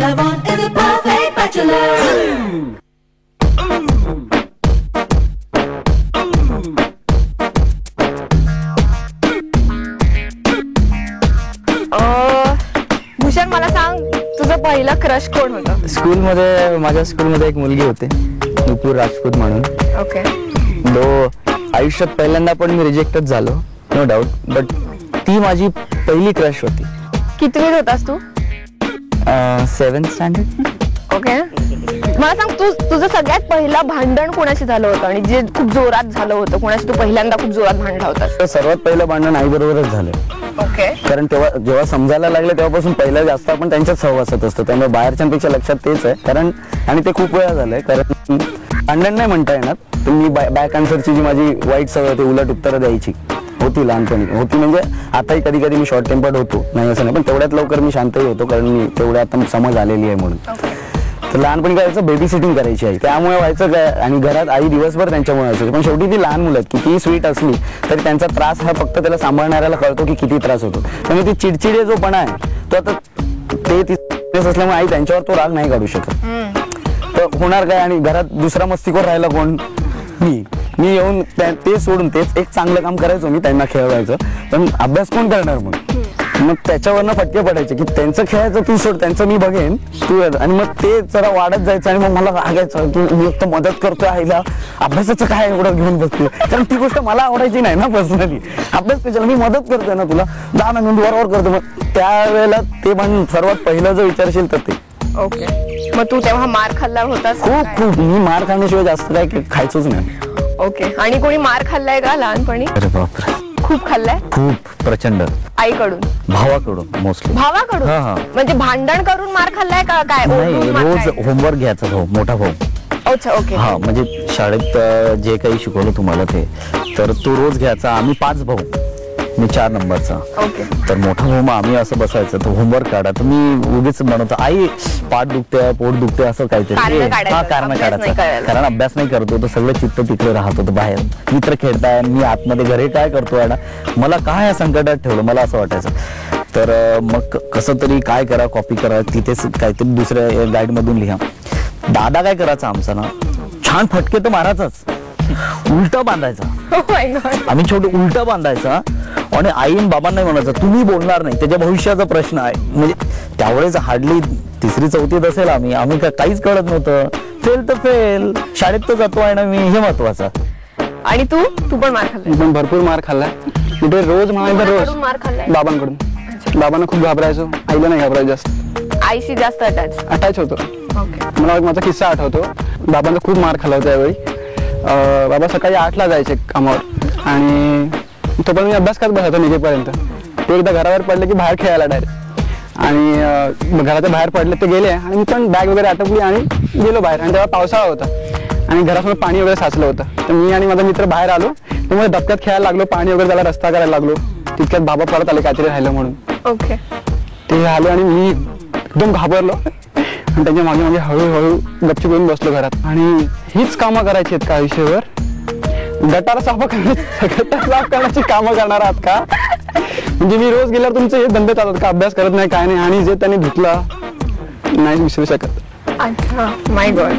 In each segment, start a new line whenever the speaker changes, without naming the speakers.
All I want is a perfect bachelor.
Bhushan, मला सांग, तुझं पहिलं क्रश कोण होतं?
स्कूलमध्ये, माझ्या स्कूलमध्ये एक मुलगी होती, नुपूर राजपूत म्हणून.
ओके.
आयुष्यात पहिल्यांदा पण मी रिजेक्टच झालो, नो डाऊट, बट ती माझी पहिली क्रश होती.
कितवीत होतास तू?
7th standard.
ओके. मला सांग, तुझं सगळ्यात पहिलं भांडण कोणाशी झालं होतं आणि जे खूप जोरात झालं होतं, कोणाशी तू पहिल्यांदा खूप जोरात भांडला होतास?
सर्वात पहिलं भांडण आई बरोबरच झालं.
ओके.
कारण तेव्हा जेव्हा समजायला लागलं तेव्हापासून पहिलं जास्त आपण त्यांच्याच सहवासात असतो, त्यामुळे बाहेरच्यांपेक्षा लक्षात तेच आहे. कारण आणि ते खूप वेळा झालंय. कारण भांडण नाही म्हणता येणार, तर मी बॅक आन्सरची जी माझी वाईट सवय होती, उलट उत्तरं द्यायची होती लहानपणी होती. म्हणजे आताही कधी कधी मी शॉर्ट टेम्पर्ड होतो, नाही असं नाही, पण तेवढ्यात लवकर मी शांतही होतो, कारण मी तेवढ्या आता समज आलेली आहे म्हणून. तर लहानपणी काय व्हायचं, बेबी सिटिंग करायची आई, त्यामुळे व्हायचं काय, आणि घरात आई दिवसभर त्यांच्यामुळे असायची. पण शेवटी ती लहान मुलं आहेत, किती स्वीट असली तरी त्यांचा त्रास हा फक्त त्याला सांभाळणाऱ्याला कळतो की किती त्रास होतो. त्यामुळे ती चिडचिडे जो पण आहे तो आता ते असल्यामुळे आई त्यांच्यावर तो राग नाही काढू शकत. तर होणार काय, आणि घरात दुसरा मस्तीखोर राहिला कोण? मी येऊन ते सोडून तेच एक चांगलं काम करायचो, मी त्यांना खेळवायचं, पण अभ्यास कोण करणार? मग त्याच्यावरनं फटके पडायचे की त्यांचं खेळायचं तू सोड, त्यांचं मी बघेन तू. आणि मग ते जरा वाढत जायचं आणि मग मला रागायचं की मी एक तर मदत करतोय आईला, अभ्यासाचं काय एवढं घेऊन बसते. कारण ती गोष्ट मला आवडायची नाही ना पर्सनली. अभ्यास कशाला, मी मदत करतोय ना तुला, 10 मिनिट वर करतो. मग त्यावेळेला ते पण सर्वात पहिलं जर विचारशील तर ते.
ओके. मग तू तेव्हा मार खाल्ला होतास?
खूप मी मार खाण्याशिवाय जास्त काय खायचोच नाही.
ओके. आणि कोणी मार खाल्लाय का लहानपणी?
अरे बापरे,
खूप खाल्लाय.
खूप प्रचंड.
आईकडून?
भावाकडून मोस्टली.
भावाकडून? म्हणजे भांडण करून मार खाल्लाय का काय?
रोज होमवर्क घ्यायचा भाऊ, मोठा भाऊ.
अच्छा. ओके.
हा, म्हणजे शाळेत जे काही शिकवलं तुम्हाला ते, तर तो रोज घ्यायचा. आम्ही 5 भाऊ, मी 4 नंबरचा.
ओके.
तर मोठा भाऊ, मग आम्ही असं बसायचं, तर होमवर्क काढा, तर मी उगीच म्हणतो आई पाठ दुखते, पोट दुखते, असं काहीतरी कारण काढायचं. कारण अभ्यास नाही करतो, तर सगळं चित्त तिकडे राहत होतं बाहेर. मित्र खेळताय, मी आतमध्ये घरी काय करतोय ना, मला काय या संकटात ठेवलं, मला असं वाटायचं. तर मग कसं तरी काय करा, कॉपी करा, तिथेच काहीतरी दुसऱ्या गाईड मधून लिहा. दादा काय करायचा आमचा ना, छान फटके तर मारायचाच, उलटा बांधायचा. आम्ही छोटं उलटा बांधायचा आणि आईन बाबांना म्हणायचं तुम्ही बोलणार नाही, त्याच्या भविष्याचा प्रश्न आहे. म्हणजे त्यावेळेस हार्डली 3री 4थीत असेल आम्ही काहीच कळत नव्हतं. फेल तर फेल, शाळेत तर जातो आहे ना मी, हे महत्वाचं.
आणि तू पण मार खाल्लाय?
पण भरपूर मार खाल्लाय. म्हणजे रोज रोज
मार खाल्लाय.
बाबांकडून. बाबांना खूप घाबरायचो, आईला नाही घाबरायचं जास्त.
आईशी जास्त
अटॅच होतो. मला एक माझा किस्सा आठवतो. बाबांचा खूप मार खाल्ला होता त्यावेळी. बाबा सकाळी 8ला जायचे कामावर आणि तो पण मी अभ्यास करत बसायचो निघेपर्यंत. ते एकदा घरावर पडले की बाहेर खेळायला डायरेक्ट. आणि घराच्या बाहेर पडले ते गेले आणि मी पण बॅग वगैरे आटपली आणि गेलो बाहेर. आणि तेव्हा पावसाळा होता आणि घरासमोर पाणी वगैरे साचलं होतं. तर मी आणि माझा मित्र बाहेर आलो, त्यामुळे धबक्यात खेळायला लागलो, पाणी वगैरे त्याला रस्ता करायला लागलो. तितक्यात बाबा परत आले, काहीतरी राहिलं म्हणून.
ओके.
ते आले आणि मी एकदम घाबरलो आणि त्याच्या मागे मागे हळूहळू गपचूप येऊन बसलो घरात. आणि हीच कामं करायची आहेत का आयुष्यभर? गटार साफ करण्याची कामं करणार आहात का? म्हणजे मी रोज गेल्यावर तुमचे हे धंदे चालतात का? अभ्यास करत नाही, काय नाही, आणि जे त्यांनी धुतला नाही विसरू शकत.
अच्छा, माय गॉड.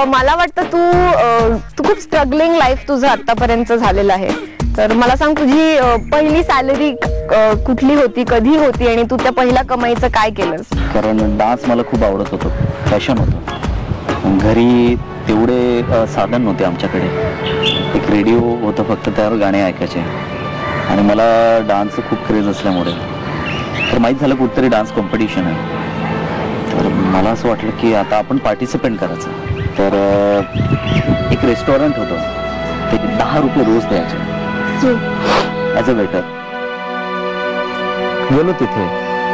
मला वाटतं तू खूप स्ट्रगलिंग लाईफ तुझं आतापर्यंत झालेलं आहे. तर मला सांग, तुझी पहिली सॅलरी कुठली होती, कधी होती, आणि तू त्या पहिल्या कमाईचं काय केलंस?
कारण डान्स मला खूप आवडत होतं, फॅशन होतं. घरी तेवढे साधन नव्हते आमच्याकडे. एक रेडिओ होतं फक्त, त्यावर गाणे ऐकायचे. आणि मला डान्सचं खूप क्रेज असल्यामुळे तर माहीत झालं कुठेतरी डान्स कॉम्पिटिशन आहे. तर मला असं वाटलं की आता आपण पार्टिसिपेट करायचं. तर एक रेस्टॉरंट होतं, ते 10 रुपये रोज द्यायचे ॲज अ वेटर. गेलो तिथे,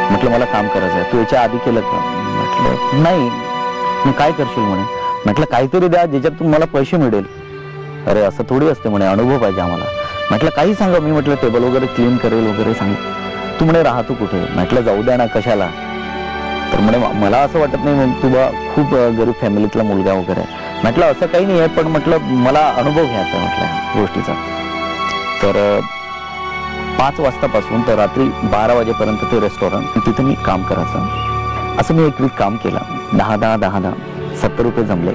म्हटलं मला काम करायचं आहे. तू याच्या आधी केलं का? म्हटलं नाही. मग काय करशील म्हणे? म्हटलं काहीतरी द्या ज्याच्यात तुम्हाला पैसे मिळेल. अरे असं थोडी असते म्हणे, अनुभव पाहिजे आम्हाला. म्हटलं काही सांगा. मी म्हटलं टेबल वगैरे क्लीन करेल वगैरे सांग. तू म्हणे राहतो कुठे? म्हटलं जाऊ द्या ना, कशाला. तर म्हणे मला असं वाटत नाही, तू बा खूप गरीब फॅमिलीतला मुलगा वगैरे. म्हटलं असं काही नाही आहे, पण म्हटलं मला अनुभव घ्यायचा म्हटलं गोष्टीचा. तर 5 वाजतापासून तर रात्री 12 वाजेपर्यंत ते रेस्टॉरंट, तिथे मी काम करायचं. असं मी एक वीक काम केलं. 10 70 रुपये जमले.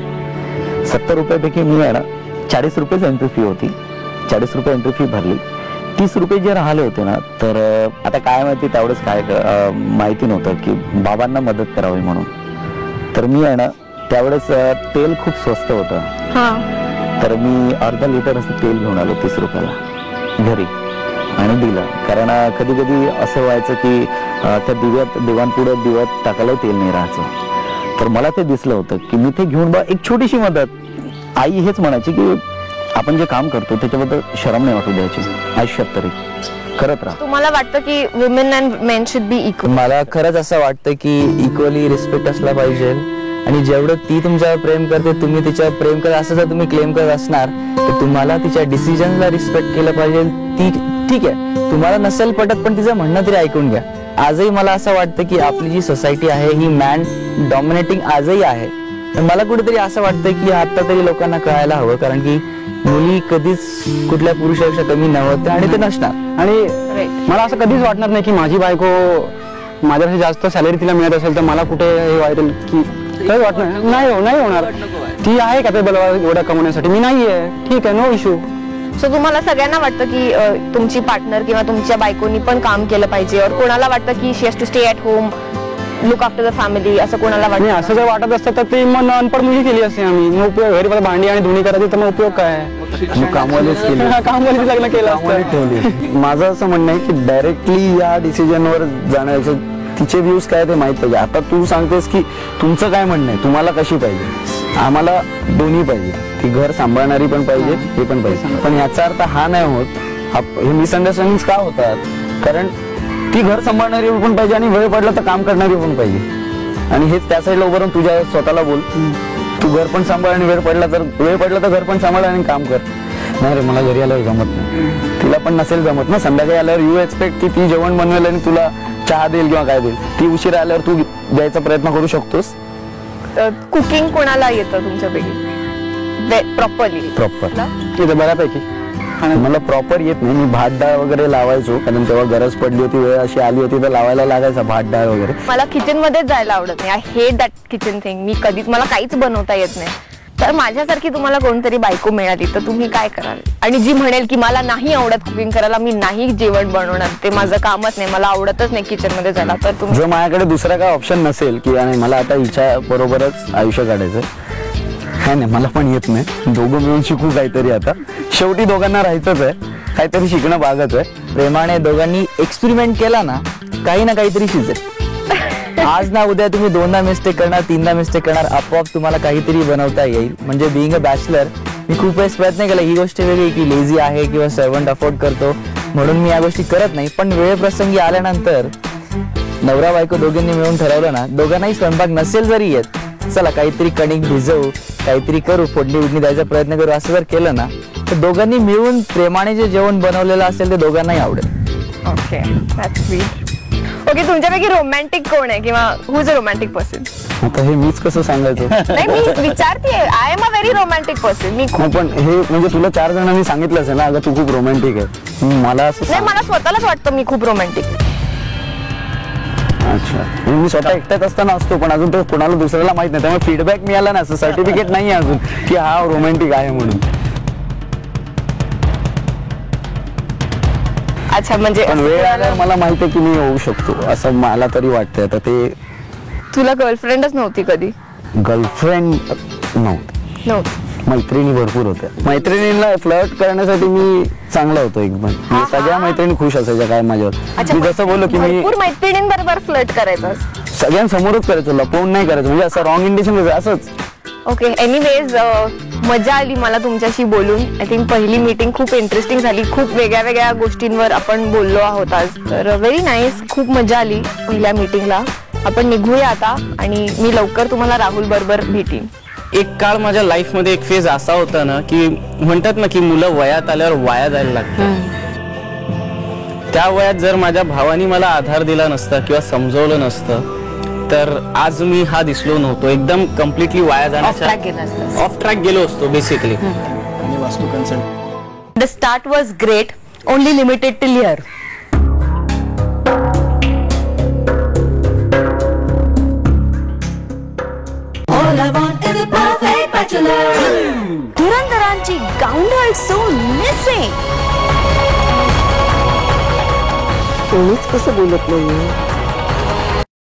70 रुपयापैकी मी आहे ना 40 रुपयेच एंट्री फी होती. 40 रुपये एंट्री फी भरली. 30 रुपये जे राहिले होते ना, तर आता काय माहिती त्यावेळेस काय माहिती नव्हतं की बाबांना मदत करावी म्हणून. तर मी आहे ना त्यावेळेस तेल खूप स्वस्त होतं, तर मी अर्धा लिटर असं तेल घेऊन आलो 30 रुपयाला घरी आणि दिलं. कारण कधी कधी असं व्हायचं की त्या देवांपुढे दिव्यात टाकायला तेल नाही राहायचं. तर मला ते दिसलं होतं की मी ते घेऊन एक छोटीशी मदत. आई हेच म्हणायची की आपण जे काम करतो त्याच्याबद्दल शरम नाही वाटू द्यायची, आयुष्यात तरी करत राहा.
तुम्हाला वाटतं की women and main should be equal?
मला खरंच असं वाटतं की इक्वली रिस्पेक्ट असला पाहिजे आणि जेवढं ती तुमच्यावर प्रेम करते तुम्ही तिच्यावर प्रेम करत असं जर तुम्ही क्लेम करत असणार तर तुम्हाला तिच्या डिसिजनला रिस्पेक्ट केलं पाहिजे. ती ठीक आहे तुम्हाला नसेल पटत पण तिचं म्हणणं तरी ऐकून घ्या. आजही मला असं वाटतं की आपली जी सोसायटी आहे ही मॅन डॉमिनेटिंग आजही आहे. मला कुठेतरी असं वाटतं की आता तरी लोकांना कळायला हवं, कारण की मुली कधीच कुठल्या पुरुषापेक्षा कमी नव्हते आणि ते नसणार.
आणि मला असं कधीच वाटणार नाही की माझी बायको माझ्यापेक्षा जास्त सॅलरी तिला मिळत असेल तर मला कुठे हे वाटेल की काही वाटणार नाही होणार. ती आहे कॅपेबल एवढं कमवण्यासाठी, मी नाहीये, ठीक आहे, नो इश्यू.
सो तुम्हाला सगळ्यांना वाटतं की तुमची पार्टनर किंवा तुमच्या बायकोनी पण काम केलं पाहिजे, और कोणाला वाटतं की she has to stay at home, look after the family, असं कोणाला
आणि
वाटतं?
असं जर वाटत असतं तर ती मग अनपड मुली केली असते आम्ही. मग उपयोग घरी मला भांडी आणि धुणी करायची तर मग उपयोग काय?
कामवालीच केली,
कामवालीच लग्न केलं असतं.
ठेवली. माझं असं म्हणणं आहे की डायरेक्टली या डिसिजनवर जाण्याचं तिचे व्ह्यूज काय ते माहित पाहिजे. आता तू सांगतेस की तुमचं काय म्हणणं आहे, तुम्हाला कशी पाहिजे? आम्हाला दोन्ही पाहिजे, ती घर सांभाळणारी पण पाहिजे, हे पण पाहिजे. पण याचा अर्थ हा नाही होत, हे मिसअंडरस्टँडिंग का होतात? कारण ती घर सांभाळणारी पण पाहिजे आणि वेळ पडला तर काम करणारी पण पाहिजे. आणि हेच त्या साईडला उभारून तुझ्या स्वतःला बोल, तू घर पण सांभाळ आणि वेळ पडला तर घर पण सांभाळ आणि काम कर. नाही रे मला घरी आल्यावर जमत नाही, तिला पण नसेल जमत ना. संध्याकाळी आल्यावर यू एक्सपेक्ट की ती जेवण बनवेल आणि तुला चहा देईल किंवा काय देईल. ती उशिरा आल्यावर तू द्यायचा प्रयत्न करू शकतोस.
कुकिंग कोणाला येतं तुमच्यापैकी प्रॉपर?
इथं बऱ्यापैकी
मला प्रॉपर येत नाही. मी भात डाळ वगैरे लावायचो, कारण तेव्हा गरज पडली होती, वेळ अशी आली होती तर लावायला लागायचा भात डाळ वगैरे.
मला किचन मध्येच जायला आवडत नाही. I hate that kitchen thing. मी कधीच, मला काहीच बनवता येत नाही. तर माझ्यासारखी तुम्हाला कोणतरी बायको मिळाली तर तुम्ही काय कराल? आणि जी म्हणेल की मला नाही आवडत कुकिंग करायला, मी नाही जेवण बनवणार, ते माझं कामच नाही, मला आवडतच नाही किचन मध्ये जायला, तर तुम्ही?
जर माझ्याकडे दुसरा काय ऑप्शन नसेल की आणि मला आता हिच्या बरोबरच आयुष्य काढायचं, काय नाही मला पण येत नाही, दोघं मिळून शिकू काहीतरी. आता शेवटी दोघांना राहायचंच आहे, काहीतरी शिकणं भागच आहे.
प्रेमाने दोघांनी एक्सपेरिमेंट केला ना काही ना काहीतरी शिजेल. आज ना उद्या तुम्ही 2दा मिस्टेक करणार, 3दा मिस्टेक करणार, आपोआप तुम्हाला काहीतरी बनवता येईल. म्हणजे बिईंग अ बॅचलर मी खूप वेळेस प्रयत्न केला. ही गोष्ट वेगळी की लेझी आहे किंवा सर्वंट अफोर्ड करतो म्हणून मी या गोष्टी करत नाही. पण वेळ प्रसंगी आल्यानंतर नवरा बायको दोघांनी मिळून ठरवलं ना, दोघांनाही स्वयंपाक नसेल जरी येत, चला काहीतरी कणिक भिजवू, काहीतरी करू, फोडणी द्यायचा प्रयत्न करू, असं जर केलं ना तर दोघांनी मिळून प्रेमाने जे जेवण बनवलेलं असेल ते दोघांनाही आवडेल.
Okay, that's sweet. ओके, तुमच्यापैकी रोमॅन्टिक कोण आहे किंवा who is a romantic person?
आता हे मीच कसं सांगायचं?
नाही, मी विचारते. I am a very romantic person. मी खूप,
पण हे म्हणजे तुला 4 जणांनी सांगितलं असेल ना, अगं तू खूप रोमॅन्टिक आहे. मला असं
नाही, मला स्वतःलाच वाटतं मी खूप रोमॅन्टिक.
अच्छा, मी स्वतः एकट्यात असताना असतो, पण अजून तो कोणाला दुसऱ्याला माहित नाही, त्यामुळे फीडबॅक मिळाला ना, असं सर्टिफिकेट नाही अजून की हा रोमॅन्टिक आहे म्हणून.
अच्छा, म्हणजे
पण वेळ आल्यावर मला माहिती आहे की मी होऊ शकतो, असं मला तरी वाटतंय. आता ते
तुला गर्लफ्रेंडच नव्हती कधी?
गर्लफ्रेंड नव्हती, मैत्रिणी भरपूर होत्या. मैत्रिणींना फ्लर्ट करण्यासाठी मी चांगला होतो एकदम. सगळ्या मैत्रिणी खुश असायच्या काय माझ्यावर. मी जसं बोललो की मी
भरपूर मैत्रिणींबरोबर फ्लर्ट करायचं,
सगळ्यांसमोरच करायचो, लपवून नाही करायचं, म्हणजे असं रॉंग इंडिशन असंच.
ओके, एनिवेज मजा आली मला तुमच्याशी बोलून. आय थिंक पहिली मीटिंग खूप इंटरेस्टिंग झाली. खूप वेगळ्या वेगळ्या गोष्टींवर आपण बोललो आहोत आज, तर व्हेरी नाईस. खूप मजा आली पहिल्या मीटिंगला. आपण निघूया आता आणि मी लवकर तुम्हाला राहुल बरोबर भेटीन.
एक काळ माझ्या लाईफ मध्ये एक फेज असा होता ना की म्हणतात ना की मुलं वयात आल्यावर वाया जायला लागतात. त्या वयात जर माझ्या भावानी मला आधार दिला नसता किंवा समजवलं नसतं तर आज मी हा दिसलो नव्हतो. एकदम कम्प्लिटली वाया जाण्याचा ऑफ ट्रॅक गेलो असतो basically.
The start was great, only limited till here.
All I want is a perfect bachelor.
धुरंधरांची गावंढळ सून मिसिंग.
कोणीच कसं बोलत नाहीये.